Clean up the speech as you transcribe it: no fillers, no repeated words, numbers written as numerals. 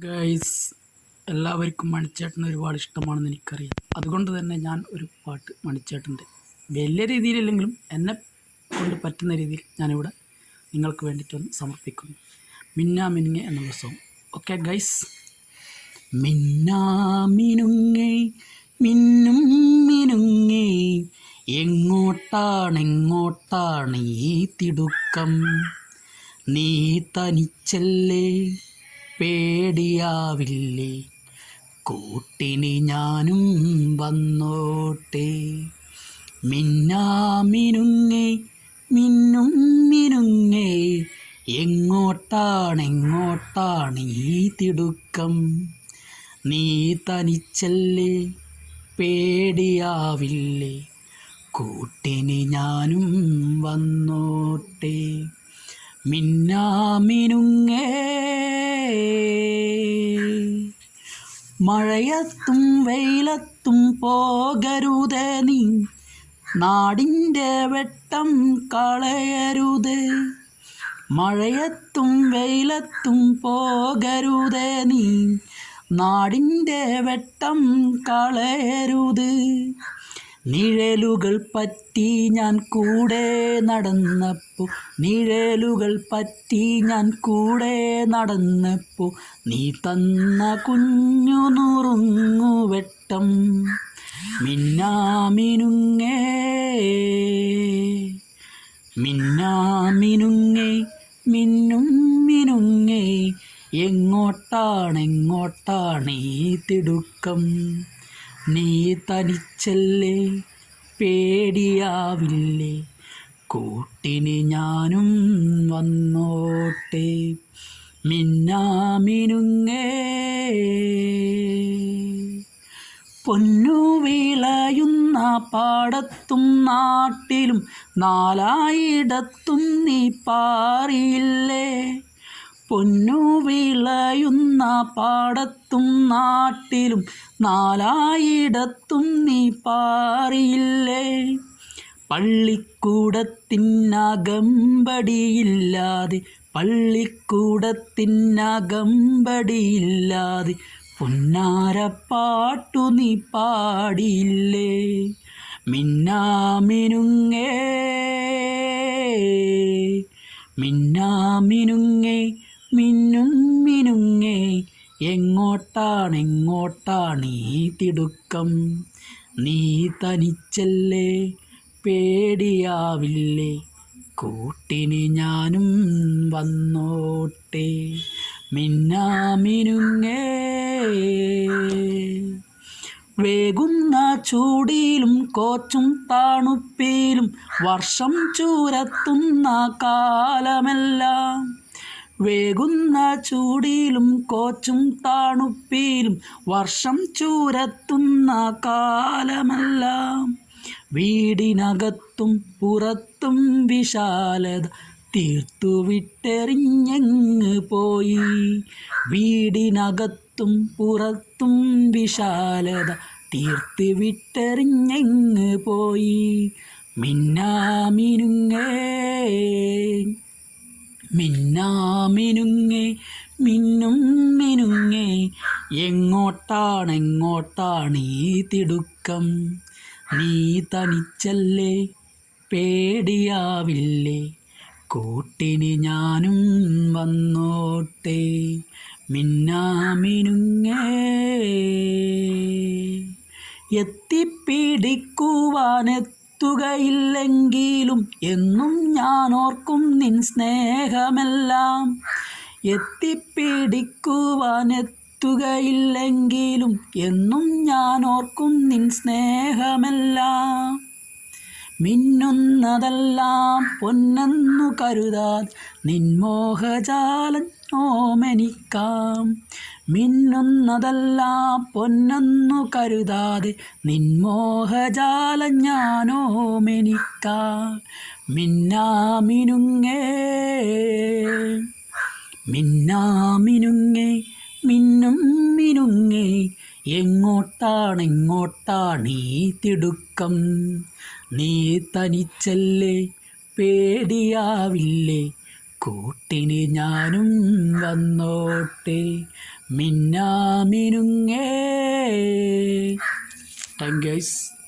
Guys, എല്ലാവർക്കും മണിച്ചേട്ടൻ ഒരുപാട് ഇഷ്ടമാണെന്ന് എനിക്കറിയാം. അതുകൊണ്ട് തന്നെ ഞാൻ ഒരു പാട്ട് മണിച്ചേട്ടൻ്റെ വലിയ രീതിയിലല്ലെങ്കിലും എന്നെ കൊണ്ട് പറ്റുന്ന രീതിയിൽ ഞാനിവിടെ നിങ്ങൾക്ക് വേണ്ടിയിട്ടൊന്ന് സമർപ്പിക്കുന്നു. മിന്നാ മിനുങ്ങെ എന്നുള്ള സോങ്. Okay guys. മിന്നാമിനുങ്ങേ മിന്നും മിനുങ്ങേ, എങ്ങോട്ടാണ് ഈ തിടുക്കം? നീ തനിച്ചല്ലേ, പേടിയാവില്ലേ, കൂട്ടിന് ഞാനും വന്നോട്ടെ. മിന്നാമിനുങ്ങേ മിന്നും മിനുങ്ങേ, എങ്ങോട്ടാണ് ഈ തിടുക്കം? നീ തനിച്ചല്ലേ, പേടിയാവില്ലേ, കൂട്ടിന് ഞാനും വന്നോട്ടെ. മിന്നാമിനുങ്ങേ, മഴയത്തും വെയിലത്തും പോകരുതേ നീ, നാടിൻ്റെ വെട്ടം കളയരുത്. മഴയത്തും വെയിലത്തും പോകരുതേ നീ, നാടിൻ്റെ വെട്ടം കളയരുത്. നിഴലുകൾ പറ്റി ഞാൻ കൂടെ നടന്നപ്പോൾ, നിഴലുകൾ പറ്റി ഞാൻ കൂടെ നടന്നപ്പോൾ, നീ തന്ന കുഞ്ഞു നുറുങ്ങുവെട്ടം. മിന്നാമിനുങ്ങേ മിന്നാമിനുങ്ങേ, മിന്നും മിനുങ്ങേ, എങ്ങോട്ടാണ് ഈ തിടുക്കം? നീ തനിച്ചല്ലേ, പേടിയാവില്ലേ, കൂട്ടിന് ഞാനും വന്നോട്ടെ. മിന്നാമിനുങ്ങേ, പൊന്നു വിളയുന്ന പാടത്തും നാട്ടിലും നാലായിടത്തും നീ പാറിയില്ലേ. പൊന്നു വിളയുന്ന പാടത്തും നാട്ടിലും നാലായിടത്തും നീ പാറിയില്ലേ. പള്ളിക്കൂടത്തിനകമ്പടിയില്ലാതെ, പള്ളിക്കൂടത്തിനകമ്പടിയില്ലാതെ, പൊന്നാരപ്പാട്ടു നീ പാടിയില്ലേ. മിന്നാമിനുങ്ങേ മിന്നാമിനുങ്ങേ, മിന്നും മിനുങ്ങേ, എങ്ങോട്ടാണ് ഈ തിടുക്കം? നീ തനിച്ചല്ലേ, പേടിയാവില്ലേ, കൂട്ടിന് ഞാനും വന്നോട്ടെ. മിന്നാമിനുങ്ങേ, വേകുന്ന ചൂടിലും കോച്ചും തണുപ്പിലും വർഷം ചൂരത്തുന്ന കാലമെല്ലാം, വേകുന്ന ചൂടിലും കോച്ചും തണുപ്പിലും വർഷം ചൂരത്തുന്ന കാലമെല്ലാം, വീടിനകത്തും പുറത്തും വിശാലത തീർത്തുവിട്ടെറിഞ്ഞങ്ങ് പോയി. വീടിനകത്തും പുറത്തും വിശാലത തീർത്ത് വിട്ടെറിഞ്ഞങ്ങ് പോയി. മിന്നാമിനുങ്ങേ മിന്നാമിനുങ്ങേ, മിന്നും മിനുങ്ങേ, എങ്ങോട്ടാണ് ഈ തിടുക്കം? നീ തനിച്ചല്ലേ, പേടിയാവില്ലേ, കൂട്ടിന് ഞാനും വന്നോട്ടെ. മിന്നാമിനുങ്ങേ, എത്തിപ്പിടിക്കുവാനെത്തുകയില്ലെങ്കിലും എന്നും ഞാൻ ഓർക്കും നിൻ സ്നേഹമെല്ലാം. എത്തിപ്പിടിക്കുവാനെത്തുകയില്ലെങ്കിലും എന്നും ഞാൻ ഓർക്കും നിൻ സ്നേഹമെല്ലാം. മിന്നുന്നതെല്ലാം പൊന്നെന്നു കരുതാതെ നിൻ മോഹജാലം ഓമനിക്കാം. മിന്നുന്നതെല്ലാം പൊന്നെന്നു കരുതാതെ നിൻ മോഹജാലം ഞാനോമനിക്കാം. മിന്നാമിനുങ്ങേ മിന്നാമിനുങ്ങേ, മിന്നും മിനുങ്ങേ, എങ്ങോട്ടാണ് ഈ തിടുക്കം? നീ തനിച്ചല്ലേ, പേടിയാവില്ലേ, കൂട്ടിന് ഞാനും വന്നോട്ടെ. മിന്നാമിനുങ്ങേ. Thank you guys.